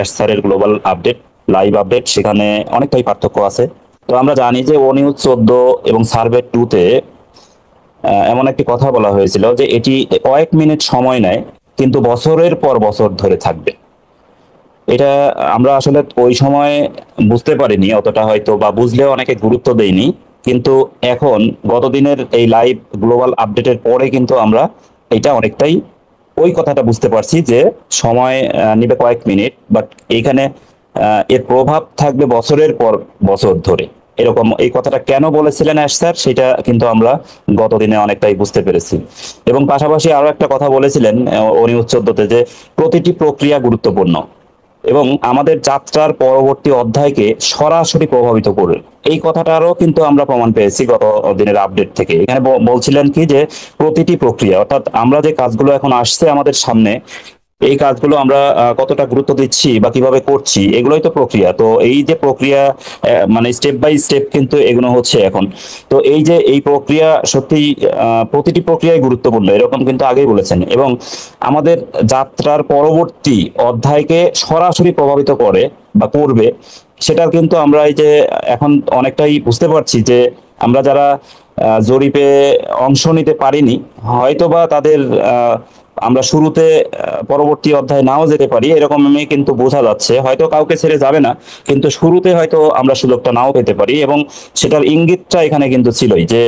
S স্যারের global update, live update, সেখানে অনেকটাই পার্থক্য আছে। তো আমরা জানি যে ও নিউজ 14 এবং সার্ভে 2-তে এমন একটি কথা বলা হয়েছিল যে এটি কয়েক মিনিট সময় নেয় কিন্তু বছরের পর বছর ধরে থাকবে। এটা আমরা আসলে ওই সময় বুঝতে পারিনি অতটা, হয়তো বা বুঝলেও অনেকে গুরুত্ব দেয়নি। কিন্তু এখন গত দিনের এই লাইভ গ্লোবাল আপডেটের পরে কিন্তু আমরা এটা অনেকটাই ওই কথাটা বুঝতে পারছি যে সময় নিবে কয়েক মিনিট, বাট এইখানে এর প্রভাব থাকবে বছরের পর বছর ধরে। এরকম এই কথাটা কেন বলেছিলেন অ্যাশ স্যার, সেটা কিন্তু আমরা গত দিনে অনেকটাই বুঝতে পেরেছি। এবং পাশাপাশি আরো একটা কথা বলেছিলেন উনি উচ্চোদ্দতে, যে প্রতিটি প্রক্রিয়া গুরুত্বপূর্ণ এবং আমাদের যাত্রার পরবর্তী অধ্যায়কে সরাসরি প্রভাবিত করবে। এই কথাটারও কিন্তু আমরা প্রমাণ পেয়েছি গত দিনের আপডেট থেকে। এখানে বলছিলেন কি যে প্রতিটি প্রক্রিয়া, অর্থাৎ আমরা যে কাজগুলো এখন আসছে আমাদের সামনে, এই কাজগুলো আমরা কতটা গুরুত্ব দিচ্ছি বা কিভাবে করছি, এগুলোই তো প্রক্রিয়া। তো এই যে প্রক্রিয়া, মানে স্টেপ বাই স্টেপ কিন্তু এগুলো হচ্ছে এখন। তো এই যে এই প্রক্রিয়া সত্যি প্রতিটি প্রক্রিয়াই গুরুত্বপূর্ণ, এরকম কিন্তু আগেই বলেছেন, এবং আমাদের যাত্রার পরবর্তী অধ্যায়কে সরাসরি প্রভাবিত করে বা করবে। সেটার কিন্তু আমরা এই যে এখন অনেকটাই বুঝতে পারছি যে আমরা যারা জরিপে অংশ নিতে পারিনি, হয়তোবা তাদের আমরা শুরুতে পরবর্তী অধ্যায় নাও যেতে পারি, এরকম আমি কিন্তু বোঝা যাচ্ছে। হয়তো কাউকে ছেড়ে যাবে না, কিন্তু শুরুতে হয়তো আমরা সুযোগটা নাও পেতে পারি। এবং সেটার ইঙ্গিতটা এখানে কিন্তু ছিলই যে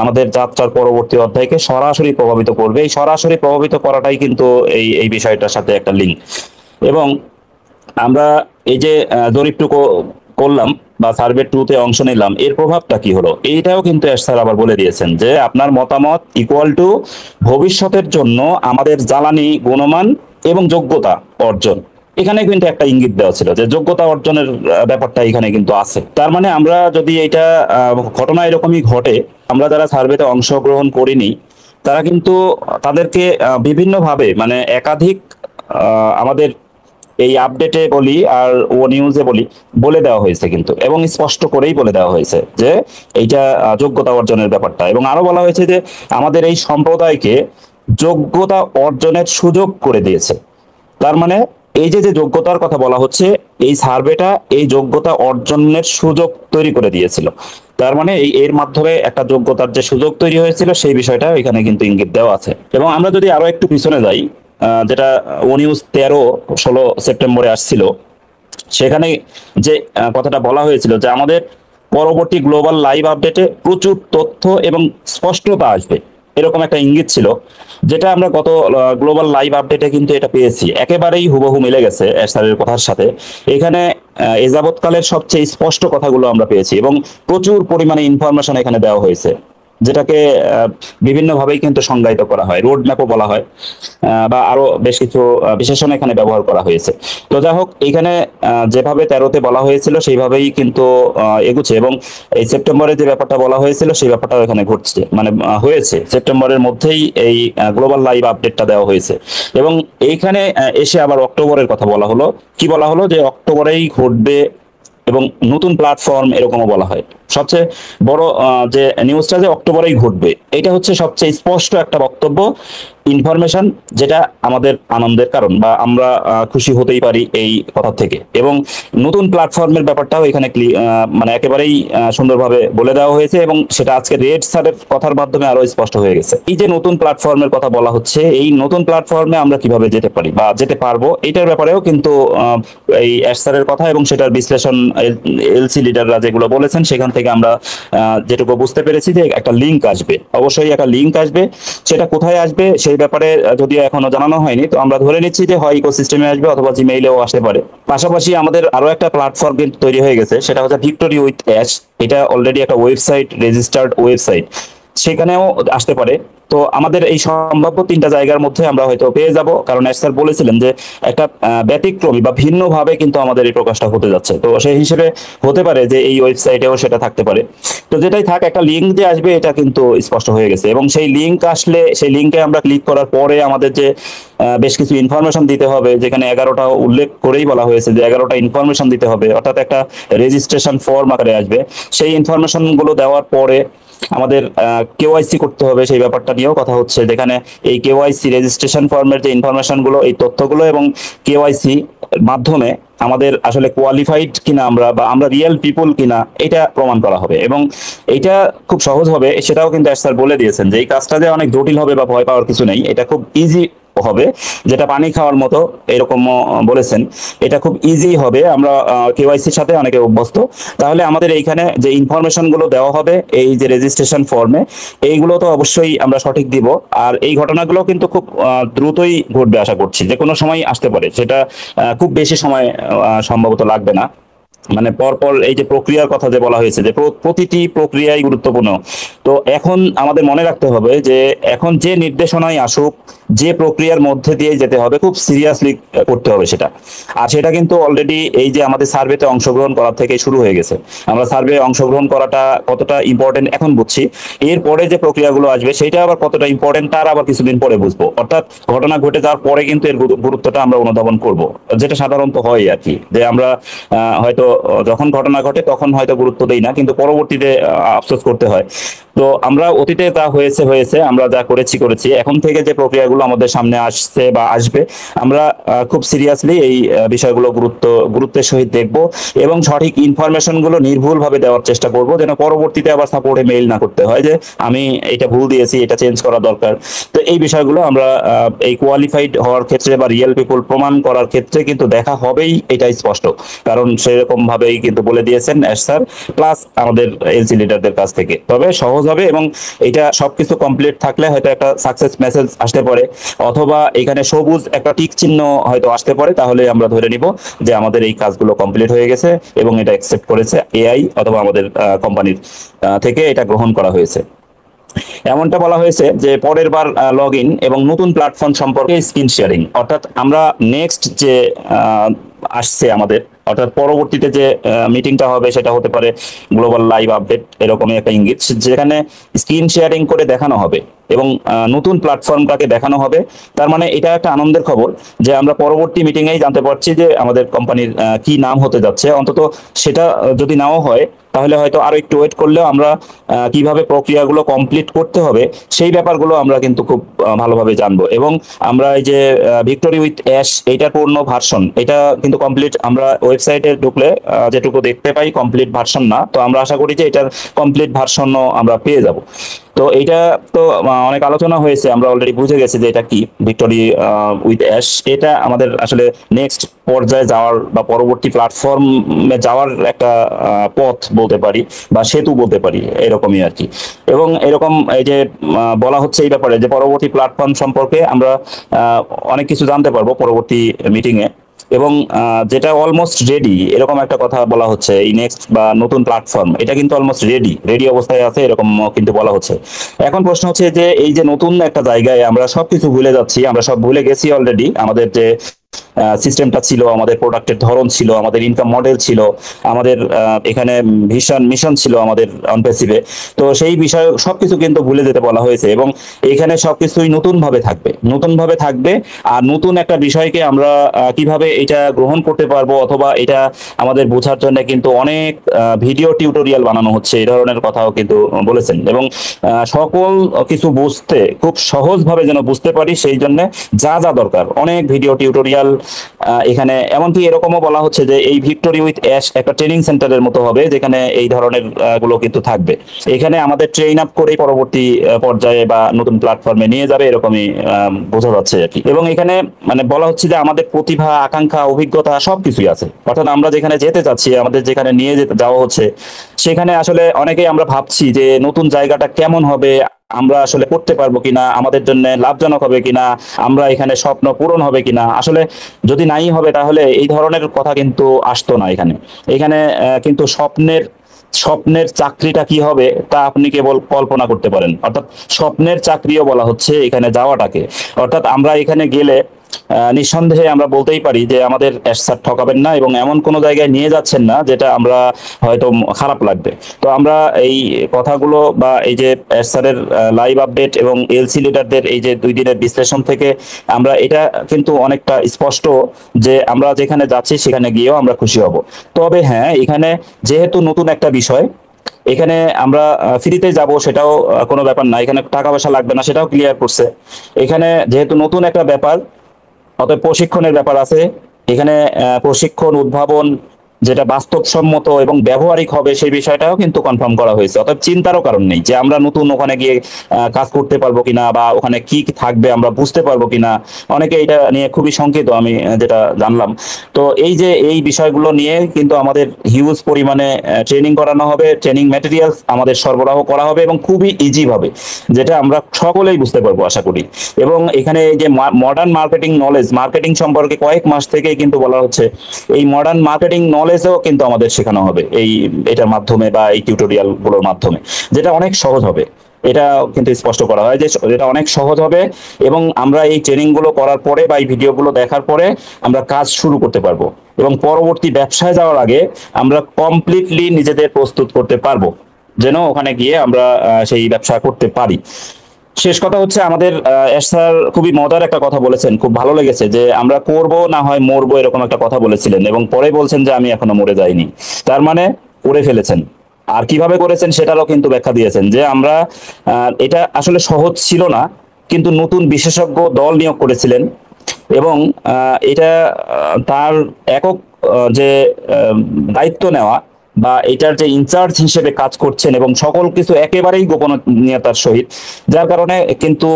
আমাদের যাত্রার পরবর্তী অধ্যায়কে সরাসরি প্রভাবিত করবে। এই সরাসরি প্রভাবিত করাটাই কিন্তু এই এই বিষয়টার সাথে একটা লিঙ্ক। এবং আমরা এই যে জরিপটুকু করলাম বা সার্ভে 2-তে অংশ নিলাম, এর প্রভাবটা কি হলো এইটাও কিন্তু স্যার আবার বলে দিয়েছেন যে আপনার মতামত ইকুয়াল টু ভবিষ্যতের জন্য আমাদের জ্বালানি গুণমান এবং যোগ্যতা অর্জন। এখানে কিন্তু একটা ইঙ্গিত দেওয়া ছিল যে যোগ্যতা অর্জনের ব্যাপারটা এখানে কিন্তু আছে। তার মানে আমরা যদি এটা ঘটনা এরকমই ঘটে, আমরা যারা সার্ভেতে অংশগ্রহণ করিনি তারা কিন্তু তাদেরকে বিভিন্নভাবে, মানে একাধিক আমাদের এই আপডেটে বলি আর ও নিউজে বলি, বলে দেওয়া হয়েছে কিন্তু, এবং স্পষ্ট করেই বলে দেওয়া হয়েছে যে এইটা যোগ্যতা অর্জনের ব্যাপারটা। এবং আরো বলা হয়েছে যে আমাদের এই সম্প্রদায়কে যোগ্যতা অর্জনের সুযোগ করে দিয়েছে। তার মানে এই যে যে যোগ্যতার কথা বলা হচ্ছে, এই সার্ভেটা এই যোগ্যতা অর্জনের সুযোগ তৈরি করে দিয়েছিল। তার মানে এই এর মাধ্যমে একটা যোগ্যতার যে সুযোগ তৈরি হয়েছিল সেই বিষয়টা এখানে কিন্তু ইঙ্গিত দেওয়া আছে। এবং আমরা যদি আরো একটু পিছনে যাই, যেটা ও নিউজ 13-16 সেপ্টেম্বরে আসছিল, সেখানে যে কথাটা বলা হয়েছিল যে আমাদের পরবর্তী গ্লোবাল লাইভ আপডেটে প্রচুর তথ্য এবং স্পষ্টতা আসবে, এরকম একটা ইঙ্গিত ছিল, যেটা আমরা গত গ্লোবাল লাইভ আপডেটে কিন্তু এটা পেয়েছি। একেবারেই হুবহু মিলে গেছে স্যারের কথার সাথে। এখানে এ যাবৎকালের সবচেয়ে স্পষ্ট কথাগুলো আমরা পেয়েছি এবং প্রচুর পরিমাণে ইনফরমেশন এখানে দেওয়া হয়েছে, যেটাকে বিভিন্নভাবেই কিন্তু সংজ্ঞায়িত করা হয়, রোড ম্যাপও বলা হয়, বা আরো বেশ কিছু বিশেষণ এখানে ব্যবহার করা হয়েছে। তো যাই হোক, এখানে যেভাবে 13-তে বলা হয়েছিল সেইভাবেই কিন্তু এগুচ্ছে। এবং এই সেপ্টেম্বরে যে ব্যাপারটা বলা হয়েছিল সেই ব্যাপারটাও এখানে ঘটছে, মানে হয়েছে সেপ্টেম্বরের মধ্যেই এই গ্লোবাল লাইভ আপডেটটা দেওয়া হয়েছে। এবং এইখানে এসে আবার অক্টোবরের কথা বলা হলো। কি বলা হলো যে অক্টোবরেই ঘটবে এবং নতুন প্ল্যাটফর্ম, এরকমও বলা হয়। সবচেয়ে বড় যে নিউজটা যে অক্টোবরেই ঘটবে, এটা হচ্ছে সবচেয়ে স্পষ্ট একটা বক্তব্য, ইনফরমেশন, যেটা আমাদের আনন্দের কারণ, বা আমরা খুশি হতেই পারি এই কথা থেকে। এবং নতুন প্ল্যাটফর্মের ব্যাপারটাও এখানে মানে একেবারেই সুন্দরভাবে বলে দেওয়া হয়েছে, এবং সেটা আজকে রেড স্যারের কথার মাধ্যমে আরো স্পষ্ট হয়ে গেছে। এই যে নতুন প্ল্যাটফর্মের কথা বলা হচ্ছে, এই নতুন প্ল্যাটফর্মে আমরা কিভাবে যেতে পারি বা যেতে পারবো, এটার ব্যাপারেও কিন্তু এই অ্যাশ স্যারের কথা এবং সেটার বিশ্লেষণ এলসি লিডাররা যেগুলো বলেছেন সেখান থেকে আমরা যেটুকু বুঝতে পেরেছি যে একটা লিঙ্ক আসবে, অবশ্যই একটা লিঙ্ক আসবে। সেটা কোথায় আসবে সেই ব্যাপারে যদিও এখনো জানানো হয়নি, তো আমরা ধরে নিচ্ছি যে হয় ইকোসিস্টেমে আসবে অথবা জিমেইলেও আসতে পারে। পাশাপাশি আমাদের আরো একটা প্ল্যাটফর্ম কিন্তু তৈরি হয়ে গেছে, সেটা হচ্ছে ভিক্টোরি উইথ অ্যাশ। এটা অলরেডি একটা ওয়েবসাইট, রেজিস্টার্ড ওয়েবসাইট, সেখানেও আসতে পারে। তো আমাদের এই সম্ভাব্য 3টা জায়গার মধ্যে আমরা হয়তো পেয়ে যাব, কারণ অ্যাশ স্যার বলেছিলেন যে একটা ব্যতিক্রমী বা ভিন্নভাবে কিন্তু আমাদের এই প্রকাশটা হতে যাচ্ছে। তো সেই হিসেবে হতে পারে যে এই ওয়েবসাইটেও সেটা থাকতে পারে। তো যেটাই থাক, একটা লিঙ্ক যে আসবে এটা কিন্তু স্পষ্ট হয়ে গেছে। এবং সেই লিঙ্ক আসলে সেই লিঙ্কে আমরা ক্লিক করার পরে আমাদের যে বেশ কিছু ইনফরমেশন দিতে হবে, যেখানে 11টা উল্লেখ করেই বলা হয়েছে যে 11টা ইনফরমেশন দিতে হবে, অর্থাৎ একটা রেজিস্ট্রেশন ফর্ম আকারে আসবে। সেই ইনফরমেশন গুলো দেওয়ার পরে আমাদের কেওয়াইসি করতে হবে, সেই ব্যাপারটা নিয়েও কথা হচ্ছে, যেখানে এই কেওয়াইসি রেজিস্ট্রেশন ফর্মের যে ইনফরমেশন গুলো, এই তথ্যগুলো এবং কেওয়াইসি মাধ্যমে আমাদের আসলে কোয়ালিফাইড কিনা আমরা, বা আমরা রিয়েল পিপল কিনা, এটা প্রমাণ করা হবে। এবং এটা খুব সহজ হবে, সেটাও কিন্তু স্যার বলে দিয়েছেন যে এই কাজটা যে অনেক জটিল হবে বা ভয় পাওয়ার কিছু নেই, এটা খুব ইজি হবে, যেটা পানি খাওয়ার মতো এরকম বলেছেন। এটা খুব ইজি হবে, আমরা কেওয়াইসির সাথে অনেকে অভ্যস্ত। তাহলে আমাদের এইখানে যে ইনফরমেশন গুলো দেওয়া হবে এই যে রেজিস্ট্রেশন ফর্মে, এইগুলো তো অবশ্যই আমরা সঠিক দিব। আর এই ঘটনাগুলো কিন্তু খুব দ্রুতই ঘটবে, আশা করছি যে কোনো সময় আসতে পারে, সেটা খুব বেশি সময় সম্ভবত লাগবে না। মানে পরপর এই যে প্রক্রিয়ার কথা যে বলা হয়েছে, যে প্রতিটি প্রক্রিয়াই গুরুত্বপূর্ণ। তো এখন আমাদের মনে রাখতে হবে যে এখন যে নির্দেশনায় আসুক, যে প্রক্রিয়ার মধ্যে দিয়ে যেতে হবে, খুব সিরিয়াসলি করতে হবে সেটা। আর সেটা কিন্তু অলরেডি এই যে আমাদের সার্ভেতে অংশগ্রহণ করার থেকে শুরু হয়ে গেছে। আমরা সার্ভে অংশগ্রহণ করাটা কতটা ইম্পর্টেন্ট এখন বুঝছি, এরপরে যে প্রক্রিয়াগুলো আসবে সেটা আবার কতটা ইম্পর্টেন্ট তার আবার কিছুদিন পরে বুঝবো। অর্থাৎ ঘটনা ঘটে যাওয়ার পরে কিন্তু এর গুরুত্বটা আমরা অনুধাবন করব, যেটা সাধারণত হয় আর কি, যে আমরা হয়তো যখন ঘটনা ঘটে তখন হয়তো গুরুত্ব দেই না, কিন্তু পরবর্তীতে আফসোস করতে হয়। তো আমরা অতীতে যা হয়েছে হয়েছে, আমরা যা করেছি, এখন থেকে যে প্রক্রিয়াগুলো আমাদের সামনে আসছে বা আসবে, আমরা খুব সিরিয়াসলি এই বিষয়গুলো গুরুত্বের সহিত দেখব এবং সঠিক ইনফরমেশন গুলো নির্ভুলভাবে দেওয়ার চেষ্টা করব, যেন পরবর্তীতে আবার সাপোর্টে মেইল না করতে হয় যে আমি এটা ভুল দিয়েছি, এটা চেঞ্জ করা দরকার। তো এই বিষয়গুলো আমরা এই কোয়ালিফাইড হওয়ার ক্ষেত্রে বা রিয়েল পিপল প্রমাণ করার ক্ষেত্রে কিন্তু দেখা হবেই, এটাই স্পষ্ট। কারণ সেরকম ভাবেই কিন্তু বলে দিয়েছেন স্যার, প্লাস আমাদের এলসি লিডারদের কাছ থেকে। তবে সহজ হবে এবং এটা সবকিছু কমপ্লিট থাকলে হয়তো একটা সাকসেস মেসেজ আসতে পারে, অথবা এখানে সবুজ একটা টিক চিহ্ন হয়তো আসতে পারে, তাহলে আমরা ধরে নিব যে আমাদের এই কাজগুলো কমপ্লিট হয়ে গেছে এবং এটা অ্যাকসেপ্ট করেছে এআই অথবা আমাদের কোম্পানির থেকে এটা গ্রহণ করা হয়েছে। এমনটা বলা হয়েছে যে পরের বার লগ ইন এবং নতুন প্ল্যাটফর্ম সম্পর্কে স্ক্রিন শেয়ারিং, অর্থাৎ আমরা নেক্সট যে আসছে আমাদের, অর্থাৎ পরবর্তীতে যে মিটিংটা হবে সেটা হতে পারে গ্লোবাল লাইভ আপডেট, এরকমই একটা ইঙ্গিত, যেখানে স্ক্রিন শেয়ারিং করে দেখানো হবে এবং নতুন প্ল্যাটফর্মটাকে দেখানো হবে। তার মানে এটা একটা আনন্দের খবর যে আমরা পরবর্তী মিটিংয়েই জানতে পারছি যে আমাদের কোম্পানির কি নাম হতে যাচ্ছে। অন্তত সেটা যদি নাও হয় তাহলে হয়তো আরো একটু ওয়েট করলেও আমরা কিভাবে প্রক্রিয়াগুলো কমপ্লিট করতে হবে সেই ব্যাপারগুলো আমরা কিন্তু খুব ভালোভাবে জানবো। এবং আমরা এই যে ভিক্টোরি উইথ অ্যাশ, এইটার পূর্ণ ভার্সন এটা কিন্তু কমপ্লিট, আমরা ওয়েবসাইটে ঢুকলে যেটুকু দেখতে পাই কমপ্লিট ভার্সন না, তো আমরা আশা করি যে এটার কমপ্লিট ভার্সনও আমরা পেয়ে যাব। তো এইটা তো অনেক আলোচনা হয়েছে, আমরা অলরেডি বুঝে গেছি যে এটা কি ভিক্টোরি উইথ অ্যাশ। এটা আমাদের আসলে নেক্সট পর্যায়ে যাওয়ার বা পরবর্তী প্ল্যাটফর্মে যাওয়ার একটা পথ বলতে পারি বা সেতু বলতে পারি, এরকমই আর কি। এবং এরকম এই যে বলা হচ্ছে এই ব্যাপারে যে পরবর্তী প্ল্যাটফর্ম সম্পর্কে আমরা অনেক কিছু জানতে পারবো পরবর্তী মিটিংয়ে, এবং যেটা অলমোস্ট রেডি এরকম একটা কথা বলা হচ্ছে। এই নেক্সট বা নতুন প্ল্যাটফর্ম এটা কিন্তু অলমোস্ট রেডি অবস্থায় আছে, এরকম কিন্তু বলা হচ্ছে। এখন প্রশ্ন হচ্ছে যে এই যে নতুন একটা জায়গায় আমরা সবকিছু ভুলে যাচ্ছি, আমরা সব ভুলে গেছি অলরেডি, আমাদের যে সিস্টেমটা ছিল, আমাদের প্রোডাক্টের ধরন ছিল, আমাদের ইনকাম মডেল ছিল, আমাদের এখানে মিশন ছিল আমাদের অনপেসিভে। তো সেই বিষয় সবকিছু কিন্তু ভুলে যেতে বলা হয়েছে এবং এখানে সবকিছুই নতুন ভাবে থাকবে। আর নতুন একটা বিষয়কে আমরা কিভাবে এটা গ্রহণ করতে পারবো, অথবা এটা আমাদের বোঝার জন্য কিন্তু অনেক ভিডিও টিউটোরিয়াল বানানো হচ্ছে, এই ধরনের কথাও কিন্তু বলেছেন। এবং সকল কিছু বুঝতে খুব সহজভাবে যেন বুঝতে পারি, সেই জন্য যা যা দরকার অনেক ভিডিও টিউটোরিয়াল এখানে। এমনকি এরকমও বলা হচ্ছে যে এই ভিক্টোরি উইথ অ্যাশ একটা ট্রেনিং সেন্টারের মতো হবে, যেখানে এই ধরনের গুলো কিন্তু থাকবে। এখানে আমাদের ট্রেন আপ করেই পরবর্তী পর্যায়ে বা নতুন প্ল্যাটফর্মে নিয়ে যাবে, এরকমই বোঝা যাচ্ছে আর কি। এবং এখানে মানে বলা হচ্ছে যে আমাদের প্রতিভা, আকাঙ্ক্ষা, অভিজ্ঞতা সবকিছুই আছে, অর্থাৎ আমরা যেখানে যেতে চাচ্ছি, আমাদের যেখানে নিয়ে যেতে যাওয়া হচ্ছে, সেখানে আসলে অনেকেই আমরা ভাবছি যে নতুন জায়গাটা কেমন হবে, আমরা আসলে করতে পারবো কিনা, আমাদের জন্য লাভজনক হবে কিনা, আমরা এখানে স্বপ্ন পূরণ হবে কিনা। আসলে যদি নাই হবে তাহলে এই ধরনের কথা কিন্তু আসতো না এখানে। এখানে কিন্তু স্বপ্নের চাকরিটা কি হবে তা আপনি কেবল কল্পনা করতে পারেন। অর্থাৎ স্বপ্নের চাকরিও বলা হচ্ছে এখানে যাওয়াটাকে। অর্থাৎ আমরা এখানে গেলে নিঃসন্দেহে আমরা বলতেই পারি যে আমাদের স্যার ঠকাবেন না এবং এমন কোনো জায়গায় নিয়ে যাচ্ছেন না যেটা আমরা হয়তো খারাপ লাগবে। তো আমরা এই কথাগুলো বা এই যে স্যারের লাইভ আপডেট এবং এলসি লিডারদের এই যে 2 দিনের বিশ্লেষণ থেকে আমরা এটা কিন্তু অনেকটা স্পষ্ট যে আমরা যেখানে যাচ্ছি সেখানে গিয়েও আমরা খুশি হব। তবে হ্যাঁ, এখানে যেহেতু নতুন একটা বিষয়, এখানে আমরা ফ্রিতে যাব সেটাও কোনো ব্যাপার না, এখানে টাকা পয়সা লাগবে না সেটাও ক্লিয়ার করছে। এখানে যেহেতু নতুন একটা ব্যাপার, অতএব প্রশিক্ষণের ব্যাপার আছে এখানে। প্রশিক্ষণ উদ্ভাবন যেটা বাস্তবসম্মত এবং ব্যবহারিক হবে সেই বিষয়টাও কিন্তু কনফার্ম করা হয়েছে। অতএব চিন্তারও কারণ নেই যে আমরা নতুন ওখানে গিয়ে কাজ করতে পারবো কিনা বা ওখানে কি কি থাকবে আমরা বুঝতে পারবো কিনা। অনেকে এটা নিয়ে খুবই শঙ্কিত, আমি যেটা জানলাম। তো এই যে এই বিষয়গুলো নিয়ে কিন্তু আমাদের হিউজ পরিমাণে ট্রেনিং করানো হবে, ট্রেনিং ম্যাটেরিয়ালস আমাদের সরবরাহ করা হবে এবং খুবই ইজি ভাবে, যেটা আমরা সকলেই বুঝতে পারবো আশা করি। এবং এখানে এই যে মডার্ন মার্কেটিং নলেজ, মার্কেটিং সম্পর্কে কয়েক মাস থেকেই কিন্তু বলা হচ্ছে, এই মডার্ন মার্কেটিং নলেজও কিন্তু আমাদের শেখানো হবে এটার মাধ্যমে বা এই টিউটোরিয়াল গুলোর মাধ্যমে, যেটা অনেক সহজ হবে। এটা কিন্তু স্পষ্ট করা হয় যে এটা অনেক সহজ হবে এবং আমরা এই ট্রেনিং গুলো করার পরে বা এই ভিডিওগুলো দেখার পরে আমরা কাজ শুরু করতে পারবো এবং পরবর্তী ব্যবসায় যাওয়ার আগে আমরা কমপ্লিটলি নিজেদের প্রস্তুত করতে পারবো যেন ওখানে গিয়ে আমরা সেই ব্যবসা করতে পারি। শেষ কথা হচ্ছে, আমাদের স্যার খুবই মজার একটা কথা বলেছেন, খুব ভালো লেগেছে যে আমরা করব না হয় মরবো, এরকম একটা কথা বলেছিলেন এবং পরে বলছেন যে আমি এখনো মরে যাইনি। তার মানে করে ফেলেছেন। আর কিভাবে করেছেন সেটারও কিন্তু ব্যাখ্যা দিয়েছেন যে আমরা এটা আসলে সহজ ছিল না, কিন্তু নতুন বিশেষজ্ঞ দল নিয়োগ করেছিলেন এবং এটা তার একক যে দায়িত্ব নেওয়া বা এটার যে ইনচার্জ হিসেবে কাজ করছেন এবং সকল কিছু একেবারেই গোপনীয়তার সহিত, যার কারণে কিন্তু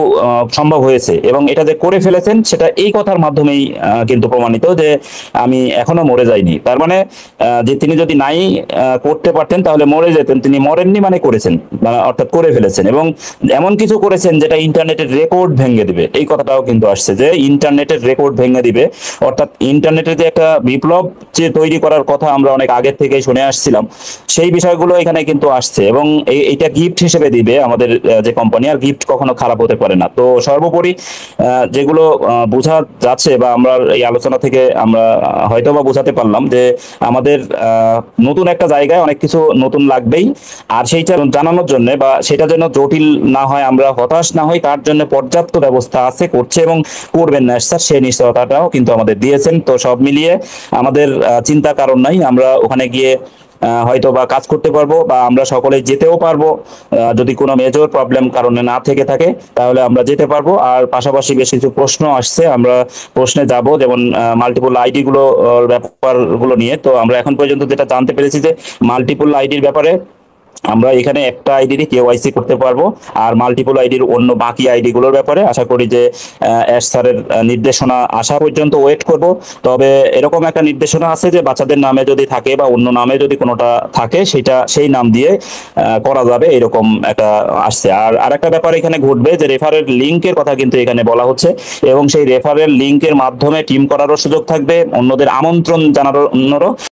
সম্ভব হয়েছে এবং এটা যে করে ফেলেছেন সেটা এই কথার মাধ্যমেই কিন্তু প্রমাণিত যে আমি এখনো মরে যাইনি। তার মানে যে তিনি যদি নাই করতে পারতেন তাহলে মরে যেতেন, তিনি মরেননি মানে করেছেন, অর্থাৎ করে ফেলেছেন এবং এমন কিছু করেছেন যেটা ইন্টারনেটের রেকর্ড ভেঙে দিবে। এই কথাটাও কিন্তু আসছে যে ইন্টারনেটের রেকর্ড ভেঙে দিবে, অর্থাৎ ইন্টারনেটের যে একটা বিপ্লব যে তৈরি করার কথা আমরা অনেক আগে থেকেই শুনে আসছিলাম, সেই বিষয়গুলো এখানে কিন্তু আসছে এবং এইটা গিফট হিসেবে দিবে আমাদের যে কোম্পানি। আর গিফট কখনো খারাপ হতে পারে না। তো সর্বোপরি যেগুলো বোঝা যাচ্ছে বা আমরা এই আলোচনা থেকে আমরা হয়তো বা বোঝাতে পারলাম যে আমাদের নতুন একটা জায়গায় অনেক কিছু নতুন লাগবেই, আর সেইটা জানানোর জন্য বা সেটা যেন জটিল না হয়, আমরা হতাশ না হই, তার জন্য পর্যাপ্ত ব্যবস্থা আছে, করছে এবং করবেন না স্যার, সেই নিশ্চয়তাটাও কিন্তু আমাদের দিয়েছেন। তো সব মিলিয়ে আমাদের চিন্তার কারণ নাই, আমরা ওখানে গিয়ে হয়তো বা কাজ করতে পারবো বা আমরা সকলে যেতেও পারবো। যদি কোনো মেজর প্রবলেম কারণে না থেকে থাকে তাহলে আমরা যেতে পারবো। আর পাশাপাশি বেশ কিছু প্রশ্ন আসছে, আমরা প্রশ্নে যাব, যেমন মাল্টিপল আইডি গুলো ব্যাপারগুলো নিয়ে। তো আমরা এখন পর্যন্ত যেটা জানতে পেরেছি যে মাল্টিপল আইডির ব্যাপারে আমরা এখানে একটা আইডি কেওয়াইসি করতে পারবো, আর মাল্টিপল আইডির অন্য বাকি আইডি গুলোর ব্যাপারে আশা করি যে স্যারের নির্দেশনা আসা পর্যন্ত ওয়েট করব। তবে এরকম একটা নির্দেশনা আছে যে বাচ্চাদের নামে যদি থাকে বা অন্য নামে যদি কোনোটা থাকে সেটা সেই নাম দিয়ে করা যাবে, এরকম একটা আসছে। আর আরেকটা ব্যাপার এখানে ঘটবে যে রেফারেল লিঙ্কের কথা কিন্তু এখানে বলা হচ্ছে এবং সেই রেফারেল লিঙ্কের মাধ্যমে টিম করারও সুযোগ থাকবে, অন্যদের আমন্ত্রণ জানানোরও